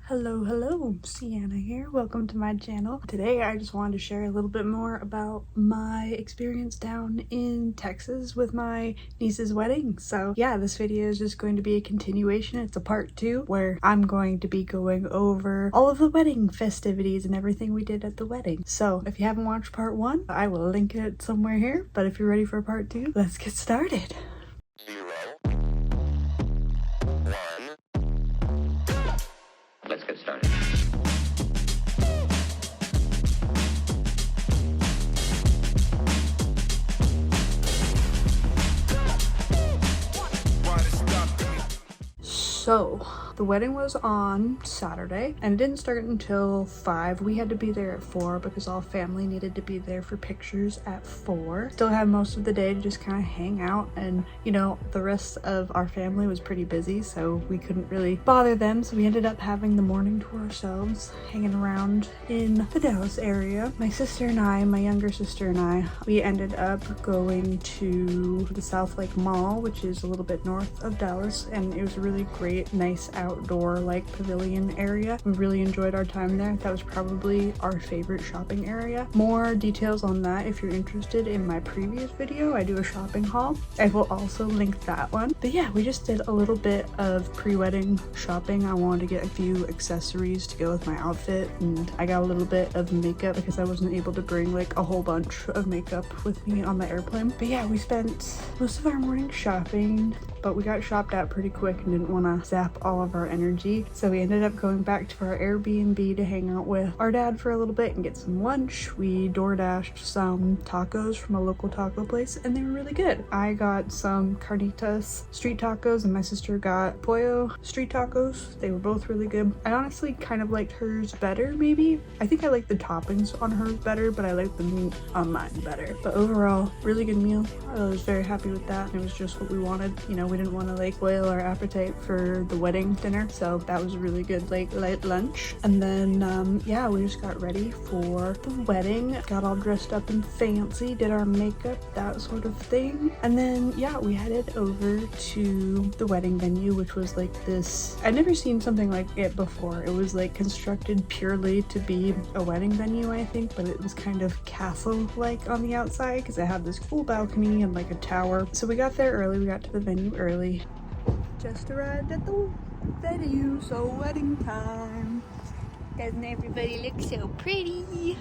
Hello, Sienna here. Welcome to my channel. Today I just wanted to share a little bit more about my experience down in Texas with my niece's wedding. So yeah, this video is just going to be a continuation. It's a part 2 where I'm going to be going over all of the wedding festivities and everything we did at the wedding. So if you haven't watched part 1, I will link it somewhere here. But if you're ready for part 2, let's get started. Let's get started. So the wedding was on Saturday and it didn't start until 5. We had to be there at 4 because all family needed to be there for pictures at 4. Still had most of the day to just kind of hang out, and you know, the rest of our family was pretty busy, so we couldn't really bother them, so we ended up having the morning to ourselves, hanging around in the Dallas area. My sister and I, my younger sister and I, we ended up going to the South Lake Mall, which is a little bit north of Dallas, and it was a really great, nice outdoor like pavilion area. We really enjoyed our time there. That was probably our favorite shopping area. More details on that if you're interested in my previous video. I do a shopping haul. I will also link that one. But yeah, we just did a little bit of pre-wedding shopping. I wanted to get a few accessories to go with my outfit, and I got a little bit of makeup because I wasn't able to bring like a whole bunch of makeup with me on the airplane. But yeah, we spent most of our morning shopping, but we got shopped out pretty quick and didn't want to zap all of our energy, so we ended up going back to our Airbnb to hang out with our dad for a little bit and get some lunch. We DoorDashed some tacos from a local taco place and they were really good. I got some carnitas street tacos and my sister got pollo street tacos. They were both really good. I honestly kind of liked hers better, maybe. I think I like the toppings on hers better, but I like the meat on mine better. But overall, really good meal. I was very happy with that. It was just what we wanted. You know, we didn't want to like spoil our appetite for the wedding dinner, so that was a really good like light lunch. And then yeah, we just got ready for the wedding, got all dressed up and fancy, did our makeup, that sort of thing. And then yeah, we headed over to the wedding venue, which was like this, I'd never seen something like it before. It was like constructed purely to be a wedding venue, I think, but it was kind of castle like on the outside because it had this cool balcony and like a tower. So we got there early, we got to the venue early. Just arrived at the venue, so wedding time. Doesn't everybody look so pretty?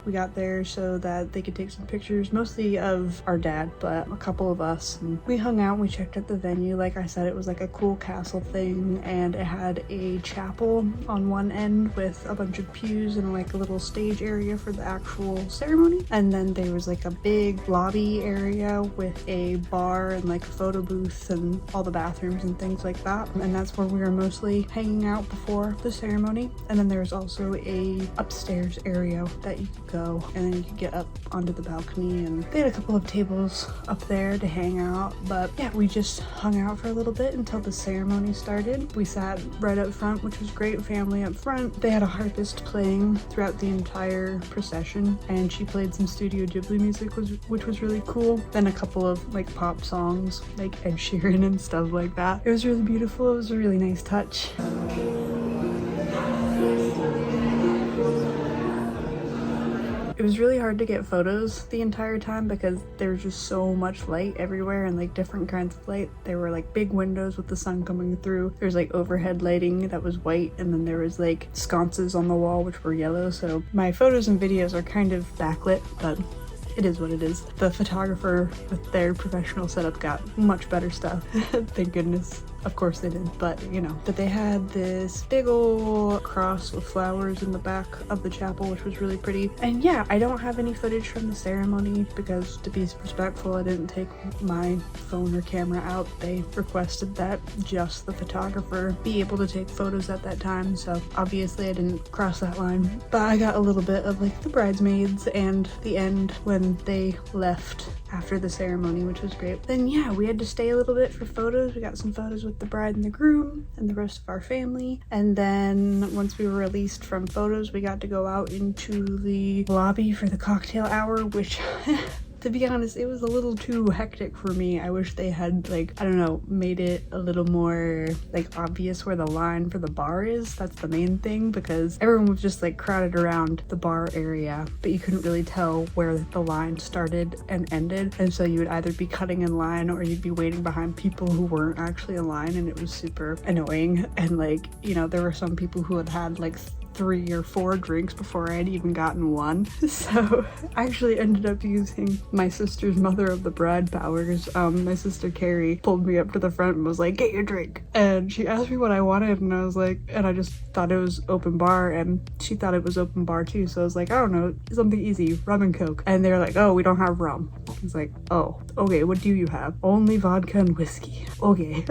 We got there so that they could take some pictures, mostly of our dad, but a couple of us. And we hung out and we checked out the venue. Like I said, it was like a cool castle thing, and it had a chapel on one end with a bunch of pews and like a little stage area for the actual ceremony. And then there was like a big lobby area with a bar and like a photo booth and all the bathrooms and things like that. And that's where we were mostly hanging out before the ceremony. And then there's also a upstairs area that you could go, and then you could get up onto the balcony, and they had a couple of tables up there to hang out. But yeah, we just hung out for a little bit until the ceremony started. We sat right up front, which was great. Family up front. They had a harpist playing throughout the entire procession, and she played some Studio Ghibli music, which was really cool. Then a couple of like pop songs like Ed Sheeran and stuff like that. It was really beautiful. It was a really nice touch. It was really hard to get photos the entire time because there was just so much light everywhere and like different kinds of light. There were like big windows with the sun coming through. There's like overhead lighting that was white, and then there was like sconces on the wall which were yellow. So my photos and videos are kind of backlit, but it is what it is. The photographer with their professional setup got much better stuff. Thank goodness. Of course they did, but you know. But they had this big ol' cross with flowers in the back of the chapel, which was really pretty. And yeah, I don't have any footage from the ceremony because, to be respectful, I didn't take my phone or camera out. They requested that just the photographer be able to take photos at that time, so obviously I didn't cross that line. But I got a little bit of like the bridesmaids and the end when they left after the ceremony, which was great. Then yeah, we had to stay a little bit for photos. We got some photos with the bride and the groom and the rest of our family. And then once we were released from photos, we got to go out into the lobby for the cocktail hour, which to be honest, it was a little too hectic for me. I wish they had, like, I don't know, made it a little more like obvious where the line for the bar is. That's the main thing, because everyone was just like crowded around the bar area, but you couldn't really tell where the line started and ended, and so you would either be cutting in line or you'd be waiting behind people who weren't actually in line, and it was super annoying. And like, you know, there were some people who had had like 3 or 4 drinks before I had even gotten one. So I actually ended up using my sister's mother of the bride powers. My sister Carrie pulled me up to the front and was like, get your drink. And she asked me what I wanted, and I was like, and I just thought it was open bar, and she thought it was open bar too. So I was like, I don't know, something easy, rum and coke. And they're like, oh, we don't have rum. I was like, oh, okay, what do you have? Only vodka and whiskey. Okay.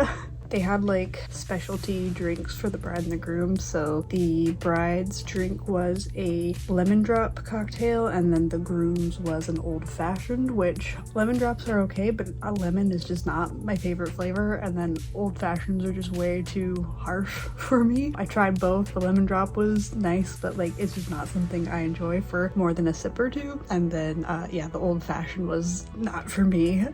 They had like specialty drinks for the bride and the groom. So the bride's drink was a lemon drop cocktail, and then the groom's was an old fashioned, which lemon drops are okay, but a lemon is just not my favorite flavor. And then old fashions are just way too harsh for me. I tried both. The lemon drop was nice, but like it's just not something I enjoy for more than a sip or two. And then yeah, the old fashioned was not for me.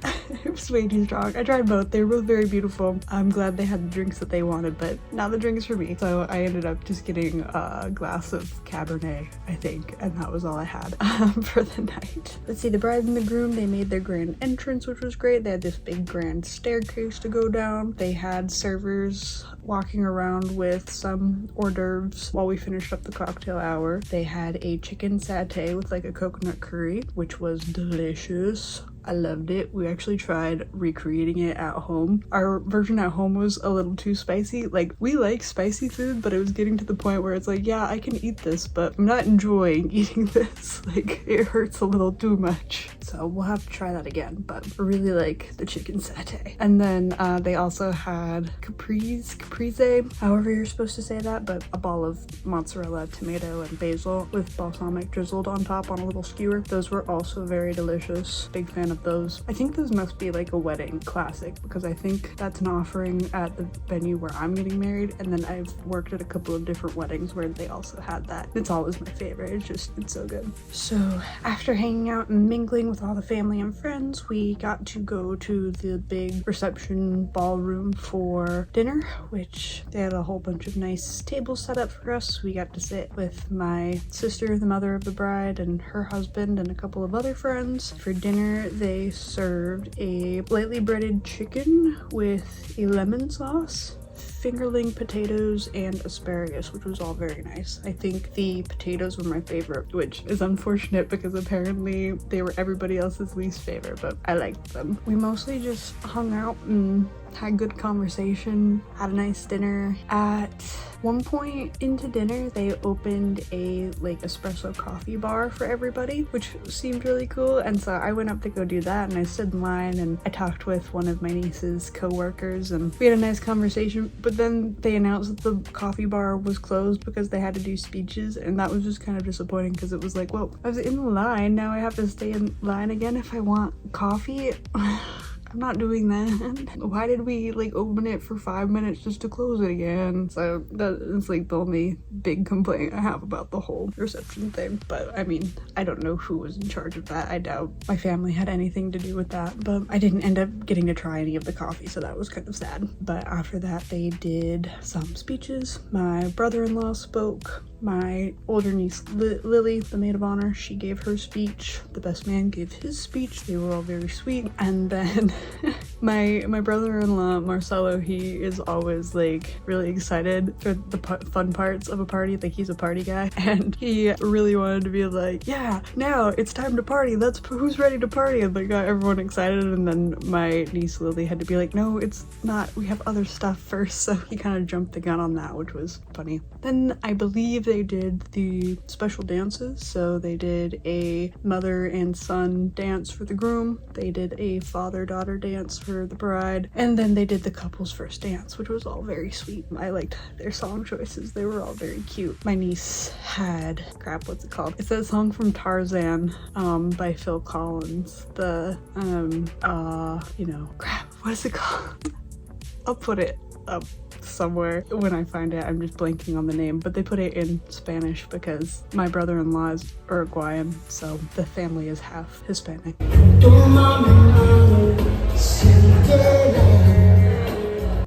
It was way too strong. I tried both. They were both very beautiful. I'm glad they had the drinks that they wanted, but not the drinks for me. So I ended up just getting a glass of Cabernet, I think, and that was all I had for the night. Let's see, the bride and the groom, they made their grand entrance, which was great. They had this big grand staircase to go down. They had servers walking around with some hors d'oeuvres while we finished up the cocktail hour. They had a chicken satay with like a coconut curry, which was delicious. I loved it. We actually tried recreating it at home. Our version at home was a little too spicy. Like, we like spicy food, but it was getting to the point where it's like, yeah, I can eat this, but I'm not enjoying eating this. Like, it hurts a little too much. So we'll have to try that again, but I really like the chicken satay. And then they also had caprese, however you're supposed to say that, but a ball of mozzarella, tomato, and basil with balsamic drizzled on top on a little skewer. Those were also very delicious. Big fan of those. I think those must be like a wedding classic, because I think that's an offering at the venue where I'm getting married, and then I've worked at a couple of different weddings where they also had that. It's always my favorite. It's so good. So after hanging out and mingling with all the family and friends, we got to go to the big reception ballroom for dinner, which they had a whole bunch of nice tables set up for us. We got to sit with my sister, the mother of the bride, and her husband, and a couple of other friends. For dinner, they served a lightly breaded chicken with a lemon sauce, fingerling potatoes, and asparagus, which was all very nice. I think the potatoes were my favorite, which is unfortunate because apparently they were everybody else's least favorite, but I liked them. We mostly just hung out and had good conversation, had a nice dinner. At one point into dinner, they opened a like espresso coffee bar for everybody, which seemed really cool, and so I went up to go do that, and I stood in line and I talked with one of my niece's co-workers, and we had a nice conversation. But then they announced that the coffee bar was closed because they had to do speeches, and that was just kind of disappointing, because it was like, well, I was in line, now I have to stay in line again if I want coffee. I'm not doing that. Why did we like open it for 5 minutes just to close it again? So that's like the only big complaint I have about the whole reception thing. But I mean, I don't know who was in charge of that. I doubt my family had anything to do with that, but I didn't end up getting to try any of the coffee, so that was kind of sad. But after that, they did some speeches. My brother-in-law spoke. My older niece Lily, the maid of honor, she gave her speech. The best man gave his speech. They were all very sweet. And then my brother-in-law Marcelo, he is always like really excited for the fun parts of a party. Like, he's a party guy, and he really wanted to be like, yeah, now it's time to party, who's ready to party, and like got everyone excited. And then my niece Lily had to be like, no, it's not, we have other stuff first. So he kind of jumped the gun on that, which was funny. Then I believe they did the special dances. So they did a mother and son dance for the groom, they did a father-daughter dance for the bride, and then they did the couple's first dance, which was all very sweet. I liked their song choices. They were all very cute. My niece had, crap, what's it called? It's that song from Tarzan by Phil Collins. The you know, crap, what is it called? I'll put it up somewhere. When I find it, I'm just blanking on the name, but they put it in Spanish because my brother-in-law is Uruguayan, so the family is half Hispanic.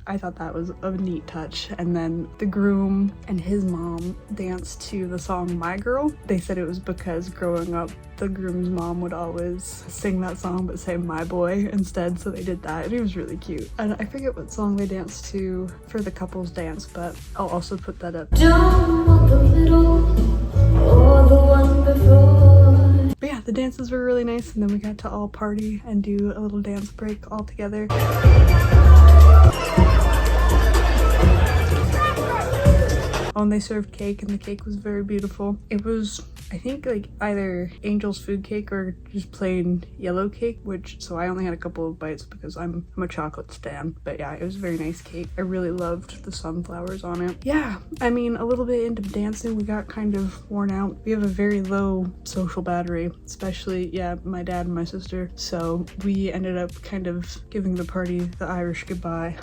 I thought that was a neat touch. And then the groom and his mom danced to the song My Girl. They said it was because growing up, the groom's mom would always sing that song but say My Boy instead, so they did that, and it was really cute. And I forget what song they danced to for the couple's dance, but I'll also put that up. Don't want the middle or the one before. But yeah, the dances were really nice, and then we got to all party and do a little dance break all together. And they served cake, and the cake was very beautiful. It was, I think, like either Angel's food cake or just plain yellow cake, so I only had a couple of bites because I'm a chocolate stan. But yeah, it was a very nice cake. I really loved the sunflowers on it. Yeah, I mean, a little bit into dancing, we got kind of worn out. We have a very low social battery, especially, yeah, my dad and my sister. So we ended up kind of giving the party the Irish goodbye.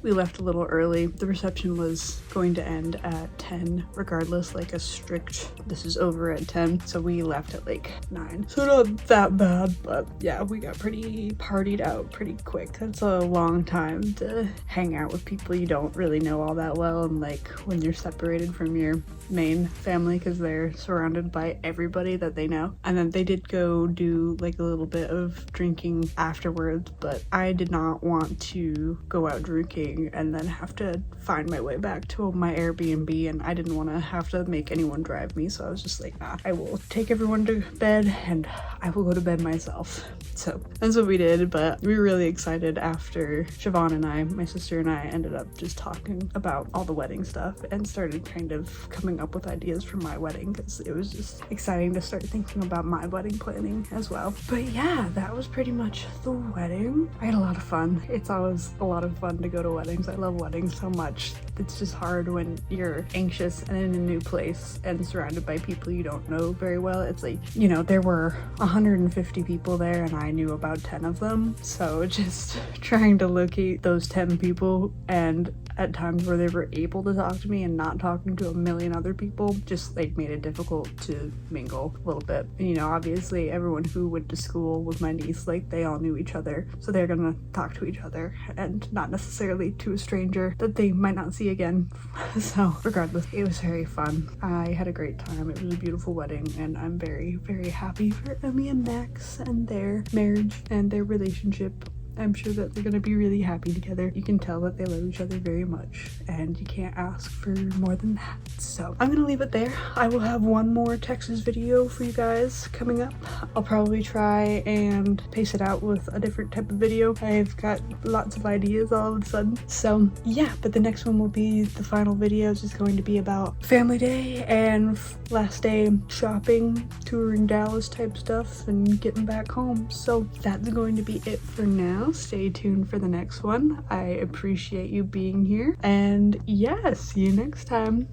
We left a little early. The reception was going to end at 10 regardless, like a strict this is over at 10, so we left at like 9, so not that bad. But yeah, we got pretty partied out pretty quick. It's a long time to hang out with people you don't really know all that well, and like when you're separated from your main family because they're surrounded by everybody that they know. And then they did go do like a little bit of drinking afterwards, but I did not want to go out drinking and then have to find my way back to my Airbnb, and I didn't want to have to make anyone drive me, so I was just like, nah, I will take everyone to bed and I will go to bed myself. So that's what we did. But we were really excited after Siobhan and I, my sister and I, ended up just talking about all the wedding stuff and started kind of coming up with ideas for my wedding, because it was just exciting to start thinking about my wedding planning as well. But yeah, that was pretty much the wedding. I had a lot of fun. It's always a lot of fun to go to weddings. I love weddings so much. It's just hard when you're anxious and in a new place and surrounded by people you don't know very well. It's like, you know, there were 150 people there and I knew about 10 of them, so just trying to locate those 10 people, and at times where they were able to talk to me and not talking to a million other people, just like made it difficult to mingle a little bit. And, you know, obviously everyone who went to school with my niece, like they all knew each other, so they're gonna talk to each other and not necessarily to a stranger that they might not see again. So regardless, it was very fun. I had a great time. It was a beautiful wedding, and I'm very, very happy for Emmy and Max and their marriage and their relationship. I'm sure that they're gonna be really happy together. You can tell that they love each other very much, and you can't ask for more than that. So I'm gonna leave it there. I will have one more Texas video for you guys coming up. I'll probably try and pace it out with a different type of video. I've got lots of ideas all of a sudden. So yeah, but the next one will be the final video. It's just going to be about family day and last day shopping, touring Dallas type stuff, and getting back home. So that's going to be it for now. Stay tuned for the next one. I appreciate you being here, and yeah, see you next time.